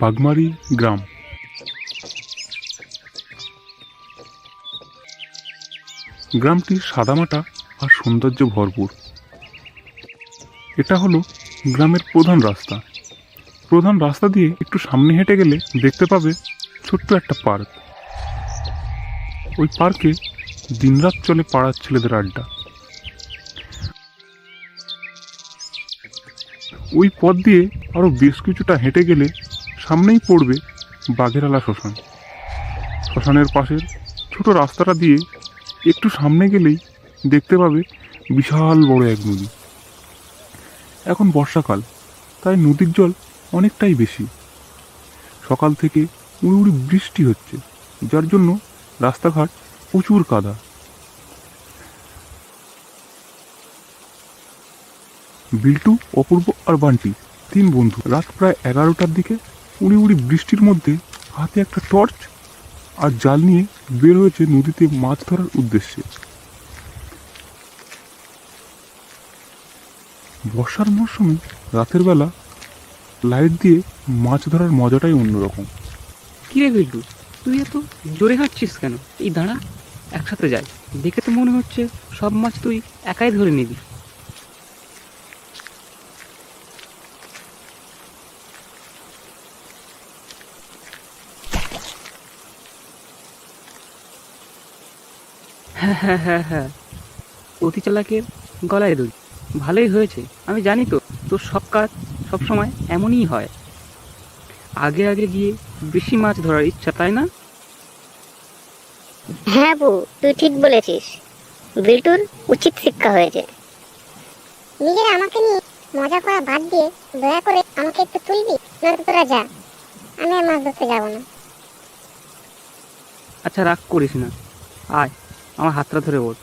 বাগমারি গ্রাম। গ্রামটি সাদামাটা আর সৌন্দর্য ভরপুর। এটা হলো গ্রামের প্রধান রাস্তা। প্রধান রাস্তা দিয়ে একটু সামনে হেঁটে গেলে দেখতে পাবে ছোট্ট একটা পার্ক। ওই পার্কে দিনরাত চলে পাড়ার ছেলেদের আড্ডা। ওই পথ দিয়ে আরও বেশ কিছুটা হেঁটে গেলে সামনেই পড়বে বাঘেরালা শ্মশান। শ্মশানের পাশের ছোট রাস্তাটা দিয়ে একটু সামনে গেলেই দেখতে পাবে বিশাল বড় এক নদী। এখন বর্ষাকাল, তাই নদীর জল অনেকটাই বেশি। সকাল থেকে উড়ি উড়ি বৃষ্টি হচ্ছে, যার জন্য রাস্তাঘাট প্রচুর কাদা। বিল্টু, অপূর্ব আর বান্টি তিন বন্ধু রাত প্রায় 11টার দিকে উড়ি উড়ি বৃষ্টির মধ্যে হাতে একটা টর্চ আর জাল নিয়ে বের হয়েছে নদীতে মাছ ধরার উদ্দেশ্যে। বর্ষার মরশুমে রাতের বেলা লাইট দিয়ে মাছ ধরার মজাটাই অন্যরকম। কিরে বিল্টু, তুই এত জোরে হাঁটছিস কেন? এই দাঁড়া, একসাথে যাই। দেখে তো মনে হচ্ছে সব মাছ তুই একাই ধরে নিবি। হ্যাঁ হ্যাঁ হ্যাঁ হ্যাঁ, অতি চালাকের গলায় দড়ি। ভালোই হয়েছে, আমি জানি তো তোর সব কাজ সবসময় এমনই হয়। আগে আগে গিয়ে বেশি মাছ ধরার ইচ্ছা, তাই না? হ্যাঁ বউ, তুই ঠিক বলেছিস। বিল্টুর উচিত শিক্ষা হয়েছে। নিজেরা আমাকে নিয়ে মজা করা বাদ দিয়ে দয়া করে আমাকে একটু তুলবি, নয়তো তোরা যা, আমি আর মাছ ধরতে যাবো না। আচ্ছা, রাগ করিস না, আয় আমার হাতটা ধরে ওঠ।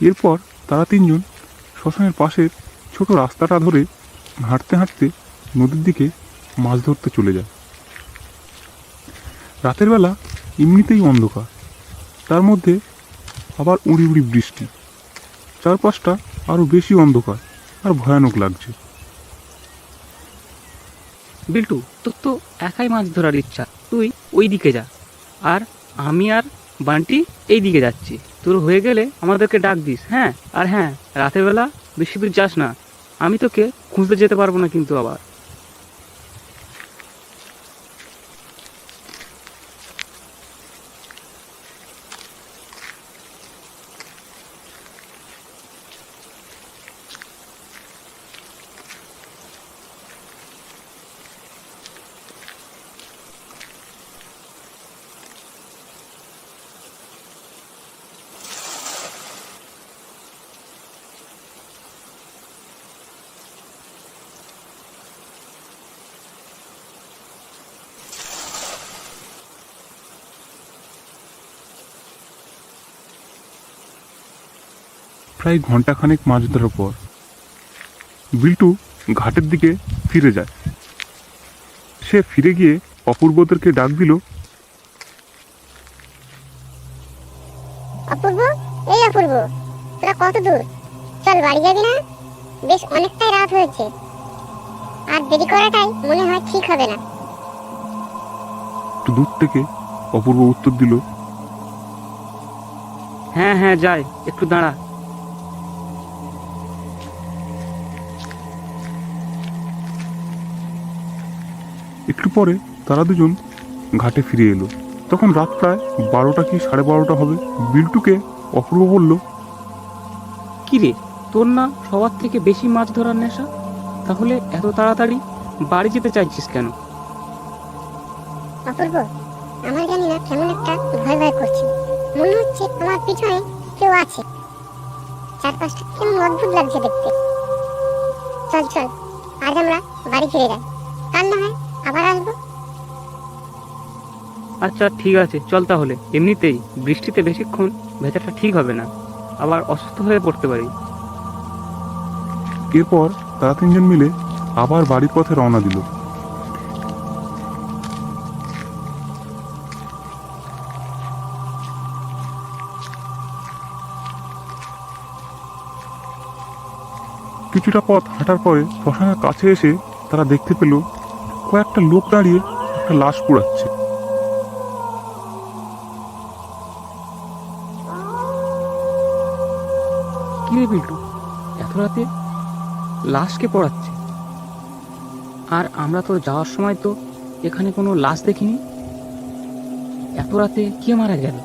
এরপর তারা তিনজন শ্মশানের পাশের ছোট রাস্তাটা ধরে হাঁটতে হাঁটতে নদীর দিকে মাছ ধরতে চলে যায়। রাতের বেলা এমনিতেই অন্ধকার, তার মধ্যে আবার উড়ি উড়ি বৃষ্টি। চারপাশটা আরও বেশি অন্ধকার আর ভয়ানক লাগছে। বিল্টু, তোর তো একাই মাছ ধরার ইচ্ছা, তুই ওই দিকে যা, আর আমি আর বান্টি এই দিকে যাচ্ছি। তোর হয়ে গেলে আমাদেরকে ডাক দিস, হ্যাঁ? আর হ্যাঁ, রাতের বেলা বেশি দূর যাস না, আমি তোকে খুঁজতে যেতে পারবো না কিন্তু আবার। প্রায় ঘন্টাখানেক মাছ ধরার পর বিল্টু ঘাটের দিকে ফিরে যায়। সে ফিরে গিয়ে অপূর্বদেরকে ডাক দিল। অপূর্ব, এই অপূর্ব, তোরা কত দূর? চল, বাড়ি যাবি না? বেশ অনেকটাই রাত হয়েছে, আর দেরি করাটাই মনে হয় ঠিক হবে না। একটু দূর থেকে অপূর্ব উত্তর দিল, হ্যাঁ হ্যাঁ, যাই, একটু দাঁড়া। একটু পরে তারা দুজন ঘাটে ফিরে এলো। তখন রাত প্রায় 12টা কি 12:30 হবে। বিল্টুকে অপূর্ব বলল, কিরে, তোর না সবার থেকে বেশি মাছ ধরার নেশা? তাহলে এত তাড়াতাড়ি বাড়ি যেতে চাইছিস কেন? অপূর্ব, আমার জানি না কেমন একটা ভয় ভয় করছে। মনে হচ্ছে আমার পিছনে কেউ আছে। চারপাশটা কেমন অদ্ভুত লাগছে দেখতে। চল চল, আজ আমরা বাড়ি ফিরে যাই, কাল না হয় আবার আসবো। আচ্ছা ঠিক আছে, চল তাহলে। এমনিতেই বৃষ্টিতে বেশিক্ষণ ভেজাটা ঠিক হবে না, আবার অসুস্থ হয়ে পড়তে পারি। এরপর তারা তিনজন মিলে আবার বাড়ির পথে রওনা দিল। কিছুটা পথ হাঁটার পরে শ্মশানের কাছে এসে তারা দেখতে পেল কয়েকটা লোক দাঁড়িয়ে একটা লাশ পোড়াচ্ছে। কি রে বিল্টু, এত রাতে লাশকে পড়াচ্ছে? আর আমরা তো যাওয়ার সময় তো এখানে কোনো লাশ দেখিনি। এত রাতে কে মারা গেল?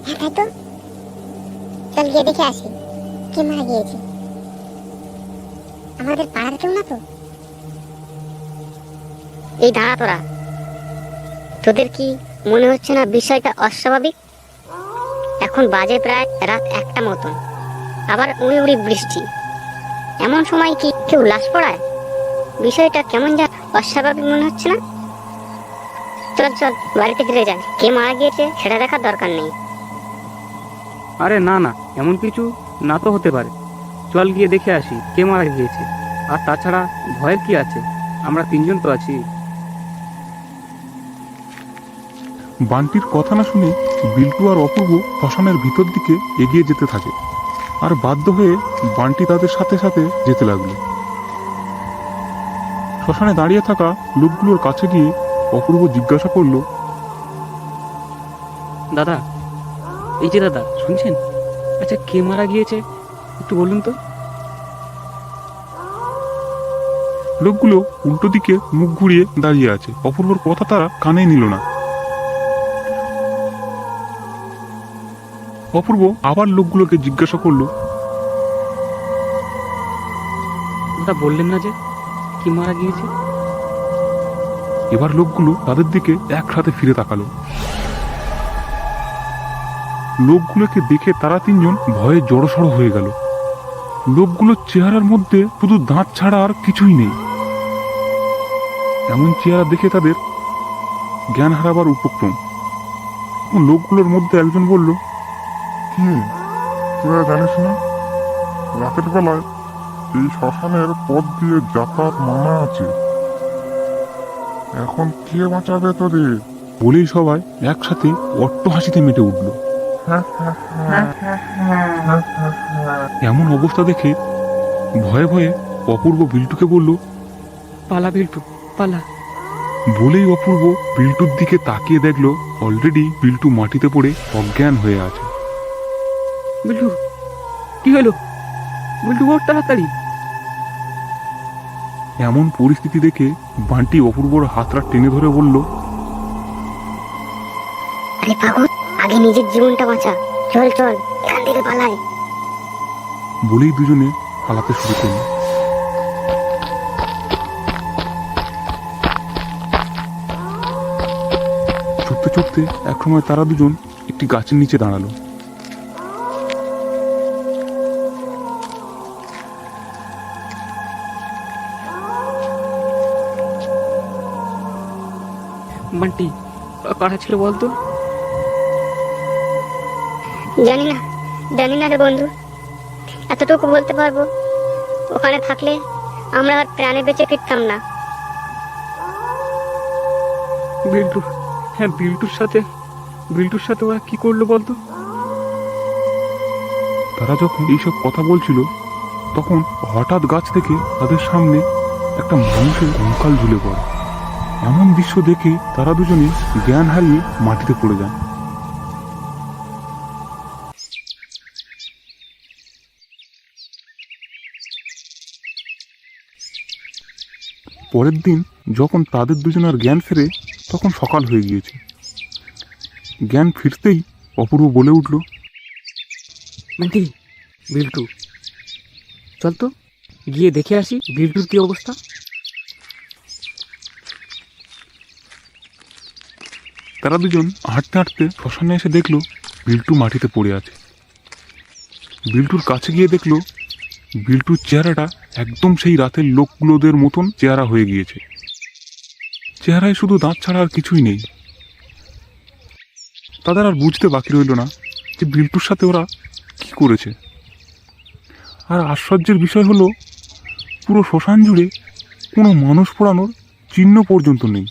হ্যাঁ তাই তো, চল গিয়ে দেখে আসি কে মারা গিয়েছে। আমাদের পাড়ার কেউ না তো? এই দাঁড়া তোরা, তোদের কি মনে হচ্ছে না বিষয়টা অস্বাভাবিক? এখন বাজে প্রায় রাত 1টা মতন, আবার উড়ি উড়ি বৃষ্টি। এমন সময় কি কেউ লাশ পড়ায়? বিষয়টা কেমন যা অস্বাভাবিক মনে হচ্ছে না? চল চল বাড়িতে ফিরে যাই, কে মারা গিয়েছে সেটা দেখার দরকার নেই। আরে না না, এমন কিছু না তো হতে পারে। চল গিয়ে দেখে আসি কে মারা গিয়েছে। আর তাছাড়া ভয়ের কি আছে, আমরা 3জন তো আছি। বান্টির কথা না শুনে বিল্টু আর অপূর্ব শ্মশানের ভিতর দিকে এগিয়ে যেতে থাকে, আর বাধ্য হয়ে বান্টি তাদের সাথে সাথে যেতে লাগলো। শ্মশানে দাঁড়িয়ে থাকা লোকগুলোর কাছে গিয়ে অপূর্ব জিজ্ঞাসা করলো, দাদা, এই যে দাদা, শুনছেন? আচ্ছা, কে মারা গিয়েছে একটু বলুন তো। লোকগুলো উল্টো দিকে মুখ ঘুরিয়ে দাঁড়িয়ে আছে। অপূর্বর কথা তারা কানে নিল না। অপূর্ব আবার লোকগুলোকে জিজ্ঞাসা করলো, দাদা বললেন না যে কি মারা গিয়েছে? এবার লোকগুলো তাদের দিকে একসাথে ফিরে তাকালো। লোকগুলোকে দেখে তারা 3জন ভয়ে জড়সড় হয়ে গেল। লোকগুলোর চেহারার মধ্যে শুধু দাঁত ছাড়া আর কিছুই নেই। এমন চেহারা দেখে তাদের জ্ঞান হারাবার উপক্রম। লোকগুলোর মধ্যে একজন বলল, কি তোরা জানিস না রাতের বেলায় এই শ্মশানের পথ দিয়ে যাতায়াত মানা আছে? এখন কে বাঁচাবে তোদের? বলেই সবাই একসাথে অট্ট হাসিতে মেতে উঠল। এমন অবস্থা দেখে ভয়ে ভয়ে অপূর্ব বিল্টুকে বলল, পালা বিল্টু, পালা। বলেই অপূর্ব বিল্টুর দিকে তাকিয়ে দেখলো অলরেডি বিল্টু মাটিতে পড়ে অজ্ঞান হয়ে আছে। বিল্টু, কি হলো? বিল্টু ওঠ তাড়াতাড়ি। এমন পরিস্থিতি দেখে বান্টি অপূর্বর হাতটা টেনে ধরে বলল, আরে পাগল, আগে নিজের জীবনটা বাঁচা, চল চল এখান থেকে পালাই। বলেই দুজনে পালাতে শুরু করল। ছুটতে ছুটতে একসময় তারা দুজন একটি গাছের নিচে দাঁড়ালো। বান্টি, কারা ছিল বলতো? জানি না, জানি না রে বন্ধু, এতটুকু বলতে পারবো, ওখানে থাকলে আমরা আর প্রাণে বেঁচে ফিরতাম না। বিল্টু, হ্যাঁ বিল্টুর সাথে ওরা কি করলো বলতো? তারা যখন এইসব কথা বলছিল তখন হঠাৎ গাছ থেকে তাদের সামনে একটা মানুষের কঙ্কাল ঝুলে পড়ে। এমন দৃশ্য দেখে তারা দুজনে জ্ঞান হারিয়ে মাটিতে পড়ে যান। পরের দিন যখন তাদের দুজনের জ্ঞান ফেরে তখন সকাল হয়ে গিয়েছে। জ্ঞান ফিরতেই অপূর্ব বলে উঠল, বান্টি, বিল্টু, চল তো গিয়ে দেখে আসি বিল্টুর কি অবস্থা। তারা দুজন হাঁটতে হাঁটতে শ্মশানে এসে দেখলো বিল্টু মাটিতে পড়ে আছে। বিল্টুর কাছে গিয়ে দেখলো বিল্টুর চেহারাটা একদম সেই রাতের লোকগুলোদের মতন চেহারা হয়ে গিয়েছে। চেহারায় শুধু দাঁত ছাড়া আর কিছুই নেই। তাদের আর বুঝতে বাকি রইল না যে বিল্টুর সাথে ওরা কি করেছে। আর আশ্চর্যের বিষয় হলো পুরো শ্মশান জুড়ে কোনো মানুষ পোড়ানোর চিহ্ন পর্যন্ত নেই।